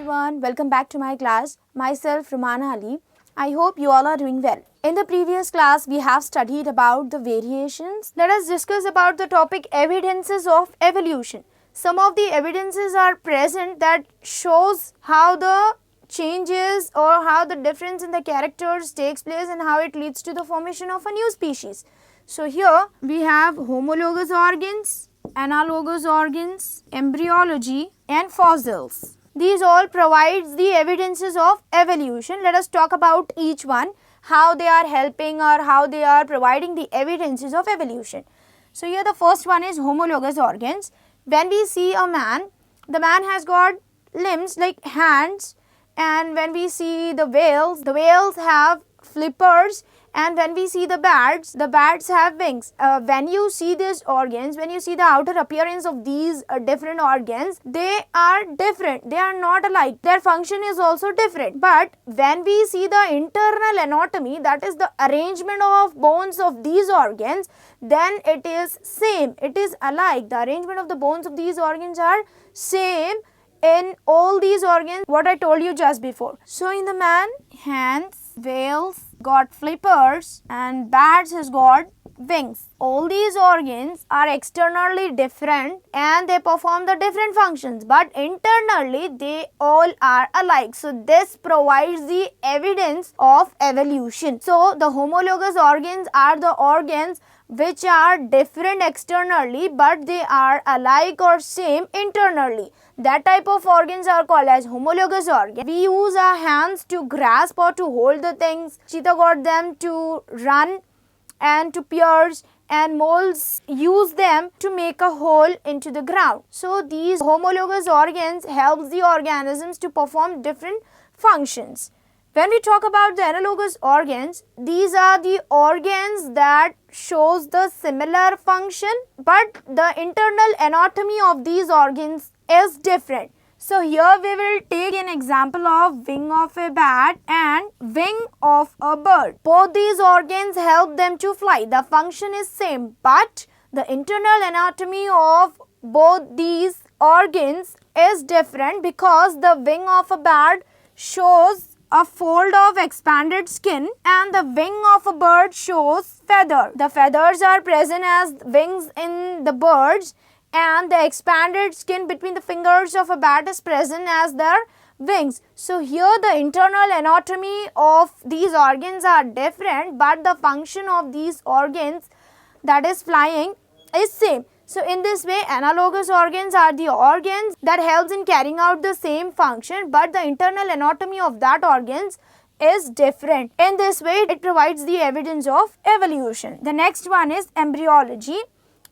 everyone, welcome back to my class. Myself Rumana Ali. I hope you all are doing well. In the previous class, we have studied about the variations. Let us discuss about the topic evidences of evolution. Some of the evidences are present that shows how the changes or how the difference in the characters takes place and how it leads to the formation of a new species. So here we have homologous organs, analogous organs, embryology and fossils. These all provides the evidences of evolution. Let us talk about each one, how they are helping or how they are providing the evidences of evolution. So here the first one is homologous organs. When we see a man, the man has got limbs like hands, and when we see the whales have flippers, and when we see the bats have wings. When you see these organs, when you see the outer appearance of these different organs, they are different. They are not alike. Their function is also different. But when we see the internal anatomy, that is the arrangement of bones of these organs, then it is same. It is alike. The arrangement of the bones of these organs are same in all these organs, what I told you just before. So in the man, hands, whales got flippers and bats has got wings. All these organs are externally different and they perform the different functions, but internally they all are alike. So this provides the evidence of evolution. So the homologous organs are the organs which are different externally but they are alike or same internally. That type of organs are called as homologous organs. We use our hands to grasp or to hold the things. Cheetah got them to run and to pierce, and moles use them to make a hole into the ground. So these homologous organs helps the organisms to perform different functions. When we talk about the analogous organs, these are the organs that shows the similar function, but the internal anatomy of these organs is different. So here we will take an example of wing of a bat and wing of a bird. Both these organs help them to fly. The function is same, but the internal anatomy of both these organs is different because the wing of a bat shows a fold of expanded skin and the wing of a bird shows feather. The feathers are present as wings in the birds, and the expanded skin between the fingers of a bat is present as their wings. So here the internal anatomy of these organs are different, but the function of these organs, that is flying, is same. So in this way, analogous organs are the organs that helps in carrying out the same function, but the internal anatomy of that organs is different. In this way, it provides the evidence of evolution. The next one is embryology.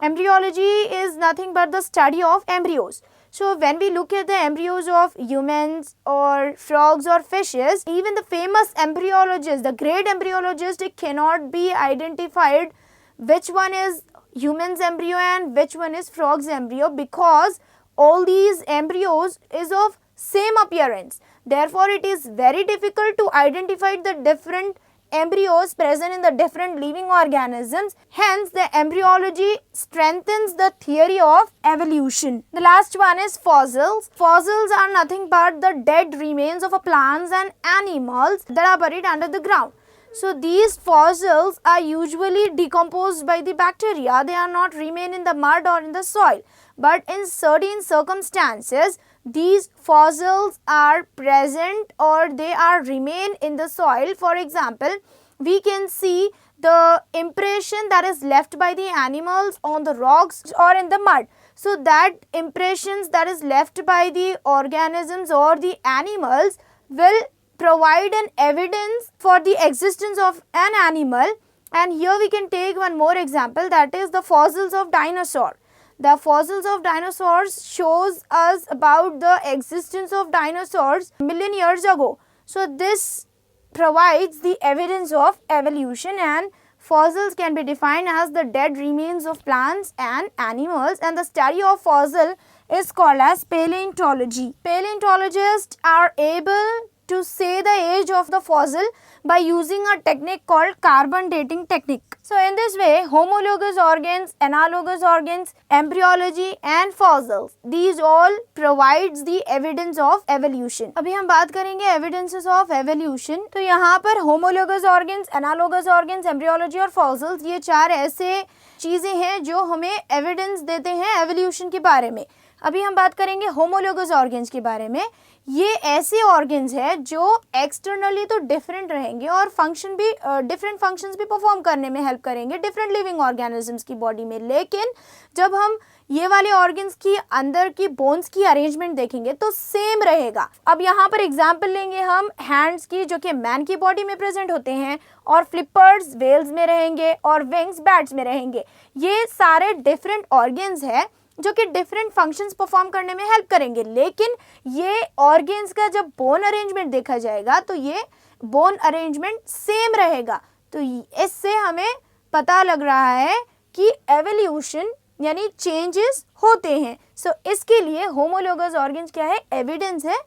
Embryology is nothing but the study of embryos. So when we look at the embryos of humans or frogs or fishes, even the famous embryologist, the great embryologist, it cannot be identified which one is human's embryo and which one is frog's embryo, because all these embryos is of same appearance. Therefore, it is very difficult to identify the different embryos present in the different living organisms. Hence, the embryology strengthens the theory of evolution. The last one is fossils. Fossils are nothing but the dead remains of plants and animals that are buried under the ground. So these fossils are usually decomposed by the bacteria. They are not remain in the mud or in the soil. But in certain circumstances, these fossils are present or they are remain in the soil. For example, we can see the impression that is left by the animals on the rocks or in the mud. So that impressions that is left by the organisms or the animals will provide an evidence for the existence of an animal. And here we can take one more example, that is the fossils of dinosaur. The fossils of dinosaurs shows us about the existence of dinosaurs million years ago. So this provides the evidence of evolution, and fossils can be defined as the dead remains of plants and animals, and the study of fossil is called as paleontology. Paleontologists are able to say the age of the fossil by using a technique called carbon dating technique. So in this way, homologous organs, analogous organs, embryology and fossils, these all provides the evidence of evolution. अभी हम बात करेंगे evidences of evolution. तो यहाँ पर homologous organs, analogous organs, embryology और fossils, ये चार ऐसे चीज़ें हैं जो हमें एविडेंस देते हैं एवोल्यूशन के बारे में. अभी हम बात करेंगे होमोलोगस ऑर्गन्स के बारे में. ये ऐसे ऑर्गन्स हैं जो एक्सटर्नली तो डिफरेंट रहेंगे और फंक्शन भी डिफरेंट फंक्शंस भी परफॉर्म करने में हेल्प करेंगे डिफरेंट लिविंग ऑर्गेनिजम्स की बॉडी में. लेकिन जब हम ये वाले ऑर्गन्स की अंदर की बोन्स की अरेंजमेंट देखेंगे तो सेम रहेगा. अब यहाँ पर एग्जांपल लेंगे हम हैंड्स की, जो कि मैन की बॉडी में प्रेजेंट होते हैं, और फ्लिपर्स वेल्स में रहेंगे और विंग्स बैट्स में रहेंगे. ये सारे डिफरेंट ऑर्गन्स हैं जो कि डिफरेंट फंक्शंस परफॉर्म करने में हेल्प करेंगे. लेकिन ये ऑर्गन्स का जब बोन अरेंजमेंट देखा जाएगा तो ये बोन अरेंजमेंट सेम रहेगा. तो इससे हमें पता लग रहा है कि एवोल्यूशन यानी चेंजेस होते हैं. सो इसके लिए होमोलोगस ऑर्गन्स क्या है, एविडेंस है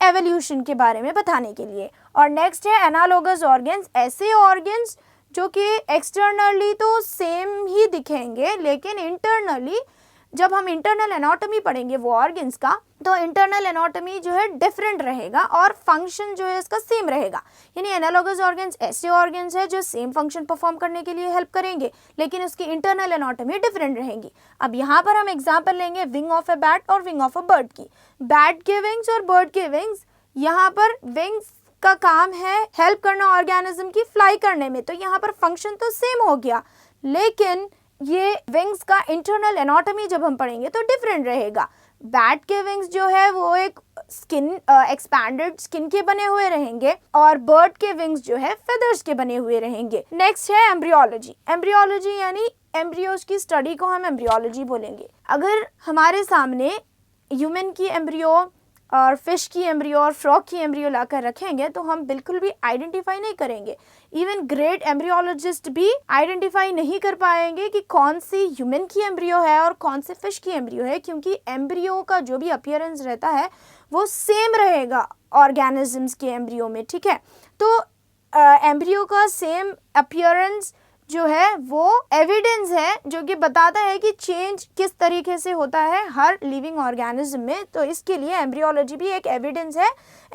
एवोल्यूशन के बारे में बताने के लिए. और नेक्स्ट है एनालोगस ऑर्गन्स, ऐसे ऑर्गन्स जो कि एक्सटर्नली तो सेम ही दिखेंगे लेकिन इंटरनली जब हम इंटरनल एनाटॉमी पढ़ेंगे वो ऑर्गन्स का, तो इंटरनल एनाटॉमी जो है डिफरेंट रहेगा और फंक्शन जो है इसका सेम रहेगा. यानी एनालॉगस ऑर्गन्स ऐसे ऑर्गन्स है जो सेम फंक्शन परफॉर्म करने के लिए हेल्प करेंगे लेकिन उसकी इंटरनल एनाटॉमी डिफरेंट रहेंगी. अब यहाँ पर हम एग्जांपल लेंगे विंग ऑफ ए बैट और विंग ऑफ अ बर्ड की. बैट के विंग्स और बर्ड के विंग्स, यहाँ पर विंग्स का काम है हेल्प करना ऑर्गेनिज्म की फ्लाई करने में, तो यहाँ पर फंक्शन तो सेम हो गया लेकिन ये विंग्स का इंटरनल एनाटॉमी जब हम पढ़ेंगे तो डिफरेंट रहेगा. बैट के विंग्स जो है वो एक स्किन एक्सपैंडेड स्किन के बने हुए रहेंगे और बर्ड के विंग्स जो है फेदर्स के बने हुए रहेंगे. नेक्स्ट है एम्ब्रियोलॉजी. एम्ब्रियोलॉजी यानी एम्ब्रियोज की स्टडी को हम एम्ब्रियोलॉजी बोलेंगे. अगर हमारे सामने ह्यूमन की एम्ब्रियो और फिश की एम्ब्रियो और फ्रॉग की एम्ब्रियो लाकर रखेंगे तो हम बिल्कुल भी आइडेंटिफाई नहीं करेंगे. इवन ग्रेट एम्ब्रियोलॉजिस्ट भी आइडेंटिफाई नहीं कर पाएंगे कि कौन सी ह्यूमन की एम्ब्रियो है और कौन से फिश की एम्ब्रियो है, क्योंकि एम्ब्रियो का जो भी अपीयरेंस रहता है वो सेम रहेगा ऑर्गेनिजम्स के एम्ब्रियो में. ठीक है, तो एम्ब्रियो का सेम अपीयरेंस जो है वो एविडेंस है जो कि बताता है कि चेंज किस तरीके से होता है हर लिविंग ऑर्गेनिज्म में. तो इसके लिए एम्ब्रियोलॉजी भी एक एविडेंस है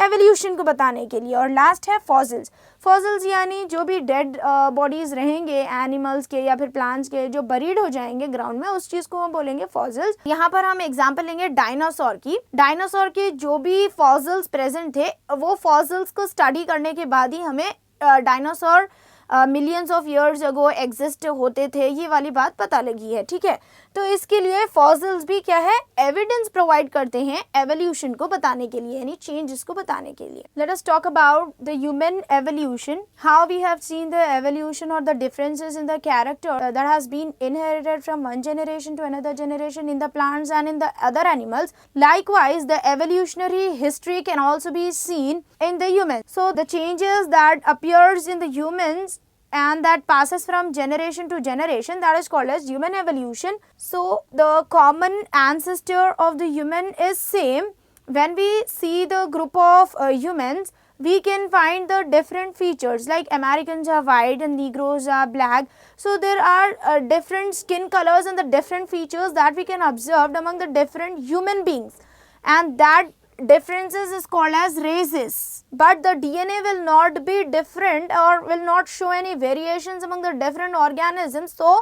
एवोल्यूशन को बताने के लिए. और लास्ट है फॉसिल्स. फॉसिल्स यानी जो भी डेड बॉडीज रहेंगे एनिमल्स के या फिर प्लांट्स के जो बरीड हो जाएंगे ग्राउंड में, उस चीज को हम बोलेंगे फॉसिल्स. यहाँ पर हम एग्जांपल लेंगे डायनासोर की. डायनासोर के जो भी फॉसिल्स प्रेजेंट थे वो फॉसिल्स को स्टडी करने के बाद ही हमें dinosaur millions of years ago exist होते थे ये वाली बात पता लगी है. ठीक है, तो इसके लिए फॉसिल्स भी क्या है, एविडेंस प्रोवाइड करते हैं एवोल्यूशन को बताने के लिए यानी चेंजेस को बताने के लिए. Let us talk about the human evolution. How we have seen the evolution और the differences in the character that has been inherited from one generation to another generation in the plants and in the other animals. Likewise, the evolutionary history can also be seen in the humans. So the changes that appears in the humans and that passes from generation to generation, that is called as human evolution. So the common ancestor of the human is same. When we see the group of humans, we can find the different features like Americans are white and Negroes are black. So there are different skin colors and the different features that we can observe among the different human beings, and that differences is called as races. But the DNA will not be different or will not show any variations among the different organisms. So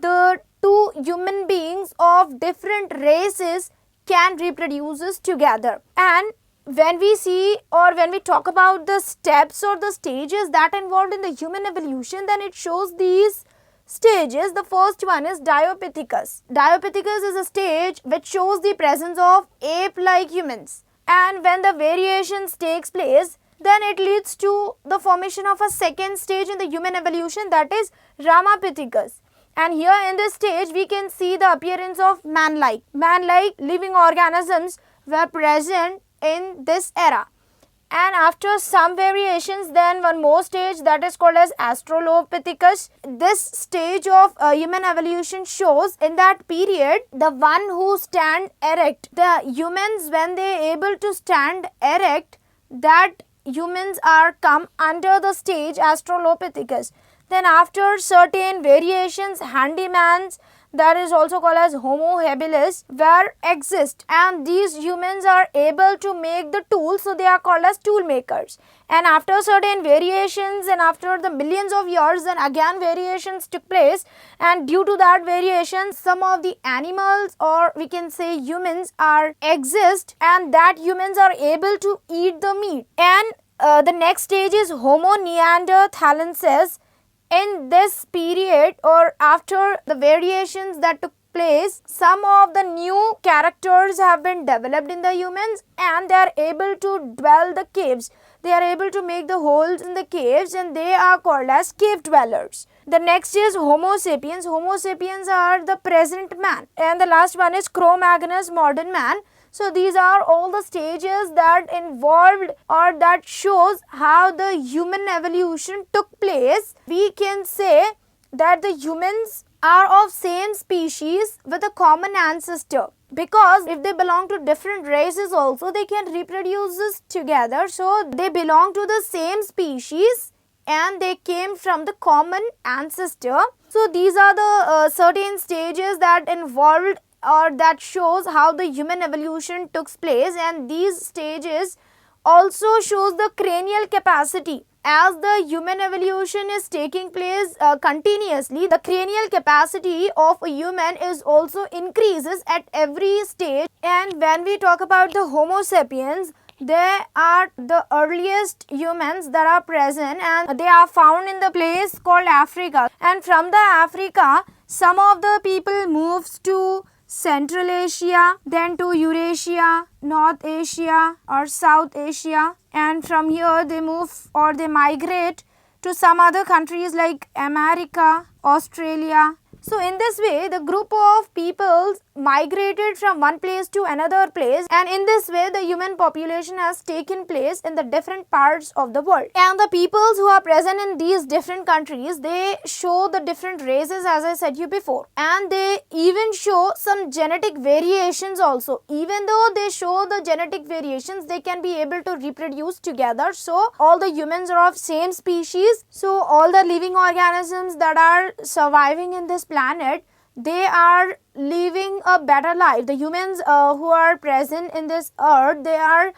the two human beings of different races can reproduce together. And when we see or when we talk about the steps or the stages that involved in the human evolution, then it shows these stages. The first one is Diopithecus. Diopithecus is a stage which shows the presence of ape-like humans, and when the variations takes place, then it leads to the formation of a second stage in the human evolution, that is Ramapithecus. And here in this stage we can see the appearance of man-like living organisms were present in this era. And after some variations, then one more stage that is called as Australopithecus. This stage of human evolution shows in that period the one who stand erect. The humans, when they able to stand erect, that humans are come under the stage Australopithecus. Then after certain variations, handymans, that is also called as Homo habilis, were exist, and these humans are able to make the tools, so they are called as tool makers. And after certain variations and after the millions of years, then again variations took place, and due to that variation, some of the animals, or we can say humans, are exist, and that humans are able to eat the meat. And the next stage is Homo neanderthalensis. In this period, or after the variations that took place, some of the new characters have been developed in the humans, and they are able to dwell the caves. They are able to make the holes in the caves, and they are called as cave dwellers. The next is Homo sapiens. Homo sapiens are the present man. And the last one is Cro-Magnus, modern man. So these are all the stages that involved or that shows how the human evolution took place. We can say that the humans are of same species with a common ancestor, because if they belong to different races also, they can reproduce this together. So they belong to the same species and they came from the common ancestor. So these are the certain stages that involved or that shows how the human evolution took place, and these stages also shows the cranial capacity. As the human evolution is taking place continuously, the cranial capacity of a human is also increases at every stage. And when we talk about the Homo sapiens, they are the earliest humans that are present, and they are found in the place called Africa. And from the Africa, some of the people moves to Central Asia, then to Eurasia, North Asia or South Asia, and from here they move or they migrate to some other countries like America, Australia. So in this way, the group of peoples migrated from one place to another place, and in this way the human population has taken place in the different parts of the world. And the peoples who are present in these different countries, they show the different races, as I said you before, and they even show some genetic variations also. Even though they show the genetic variations, they can be able to reproduce together. So all the humans are of same species, so all the living organisms that are surviving in this planet, they are living a better life. The humans who are present in this earth, they are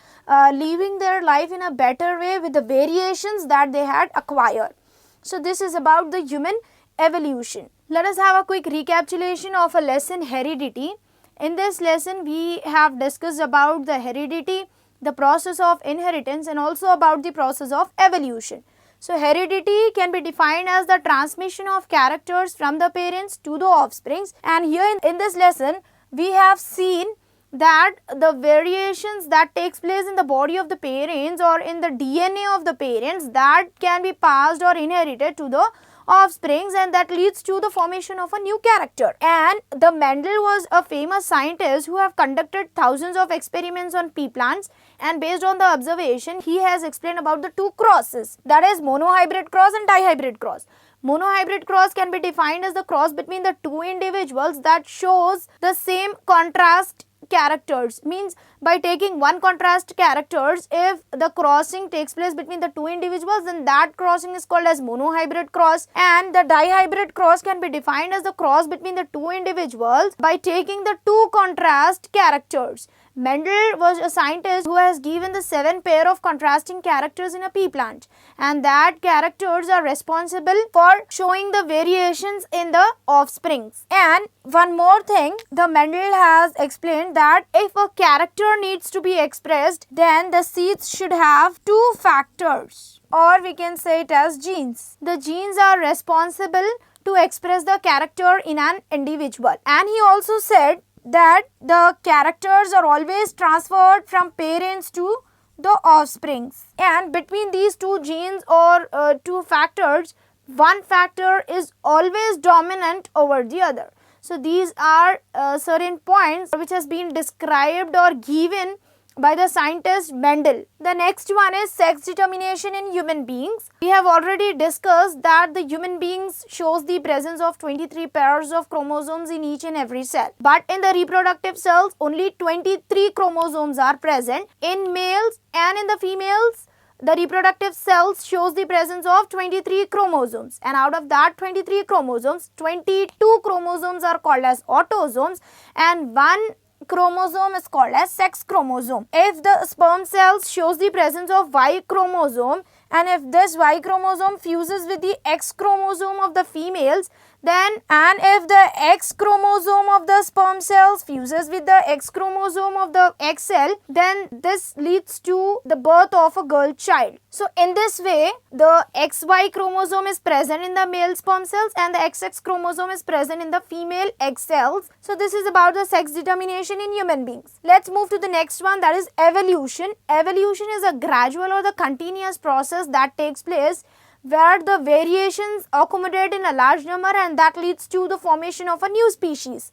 living their life in a better way with the variations that they had acquired. So this is about the human evolution. Let us have a quick recapitulation of a lesson, heredity. In this lesson, we have discussed about the heredity, the process of inheritance, and also about the process of evolution. So heredity can be defined as the transmission of characters from the parents to the offsprings, and here in this lesson we have seen that the variations that takes place in the body of the parents or in the DNA of the parents, that can be passed or inherited to the offsprings, and that leads to the formation of a new character. And the Mendel was a famous scientist who have conducted thousands of experiments on pea plants, and based on the observation, he has explained about the two crosses, that is monohybrid cross and dihybrid cross. Monohybrid cross can be defined as the cross between the two individuals that shows the same contrast characters. Means by taking one contrast characters, if the crossing takes place between the two individuals, then that crossing is called as monohybrid cross. And the dihybrid cross can be defined as the cross between the two individuals by taking the two contrast characters. Mendel was a scientist who has given the 7 pair of contrasting characters in a pea plant, and that characters are responsible for showing the variations in the offsprings. And one more thing, the Mendel has explained that if a character needs to be expressed, then the seeds should have 2 factors, or we can say it as genes. The genes are responsible to express the character in an individual. And he also said that the characters are always transferred from parents to the offsprings, and between these two genes or two factors, one factor is always dominant over the other. So these are certain points which has been described or given by the scientist Mendel. The next one is sex determination in human beings. We have already discussed that the human beings shows the presence of 23 pairs of chromosomes in each and every cell. But in the reproductive cells, only 23 chromosomes are present. In males and in the females, the reproductive cells shows the presence of 23 chromosomes, and out of that 23 chromosomes, 22 chromosomes are called as autosomes and one chromosome is called as sex chromosome. If the sperm cells shows the presence of Y chromosome, and if this Y chromosome fuses with the X chromosome of the females, then and if the X chromosome of the sperm cells fuses with the X chromosome of the egg cell, then this leads to the birth of a girl child. So in this way, the XY chromosome is present in the male sperm cells and the XX chromosome is present in the female egg cells. So this is about the sex determination in human beings. Let's move to the next one, that is evolution. Evolution is a gradual or the continuous process that takes place where the variations accumulate in a large number and that leads to the formation of a new species.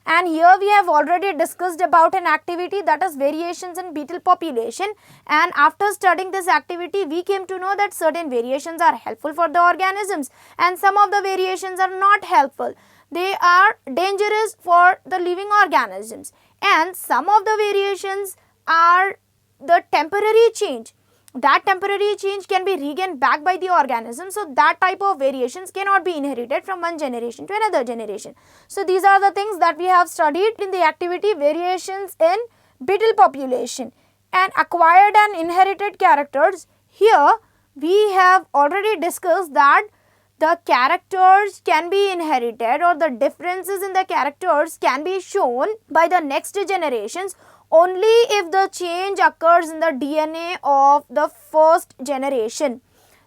And here we have already discussed about an activity, that is variations in beetle population, and after studying this activity we came to know that certain variations are helpful for the organisms and some of the variations are not helpful. They are dangerous for the living organisms, and some of the variations are the temporary change. That temporary change can be regained back by the organism, so that type of variations cannot be inherited from one generation to another generation. So these are the things that we have studied in the activity variations in beetle population. And acquired and inherited characters, here we have already discussed that the characters can be inherited or the differences in the characters can be shown by the next generations only if the change occurs in the DNA of the first generation.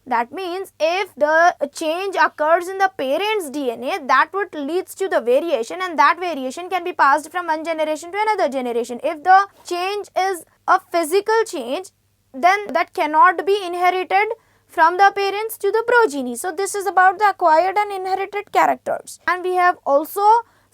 That means if the change occurs in the parent's DNA, that would leads to the variation, and that variation can be passed from one generation to another generation. If the change is a physical change, then that cannot be inherited from the parents to the progeny. So this is about the acquired and inherited characters. And we have also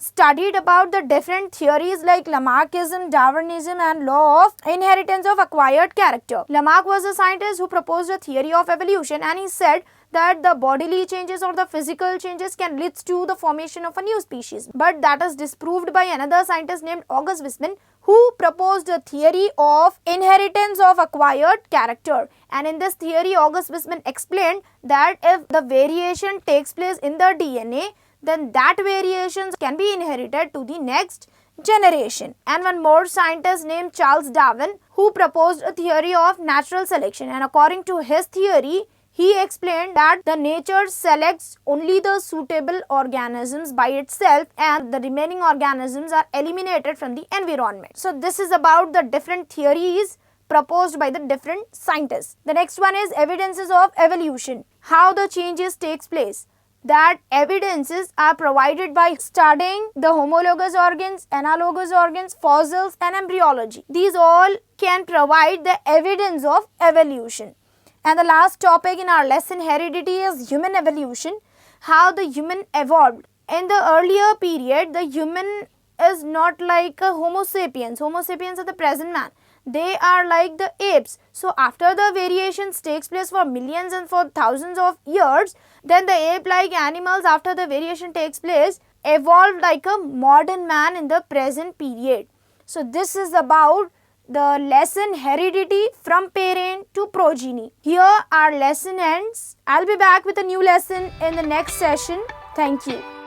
studied about the different theories like Lamarckism, Darwinism and law of inheritance of acquired character. Lamarck was a scientist who proposed a theory of evolution, and he said that the bodily changes or the physical changes can lead to the formation of a new species. But that is disproved by another scientist named August Weismann, who proposed a theory of inheritance of acquired character. And in this theory, August Weismann explained that if the variation takes place in the DNA, then that variations can be inherited to the next generation. And one more scientist named Charles Darwin, who proposed a theory of natural selection, and according to his theory, he explained that the nature selects only the suitable organisms by itself and the remaining organisms are eliminated from the environment. So this is about the different theories proposed by the different scientists. The next one is evidences of evolution, how the changes takes place. That evidences are provided by studying the homologous organs, analogous organs, fossils and embryology. These all can provide the evidence of evolution. And the last topic in our lesson, heredity, is human evolution, how the human evolved. In the earlier period, the human is not like a Homo sapiens. Homo sapiens are the present man. They are like the apes. So after the variations takes place for millions and for thousands of years, then the ape-like animals, after the variation takes place, evolved like a modern man in the present period. So this is about the lesson heredity from parent to progeny. Here our lesson ends. I'll be back with a new lesson in the next session. Thank you.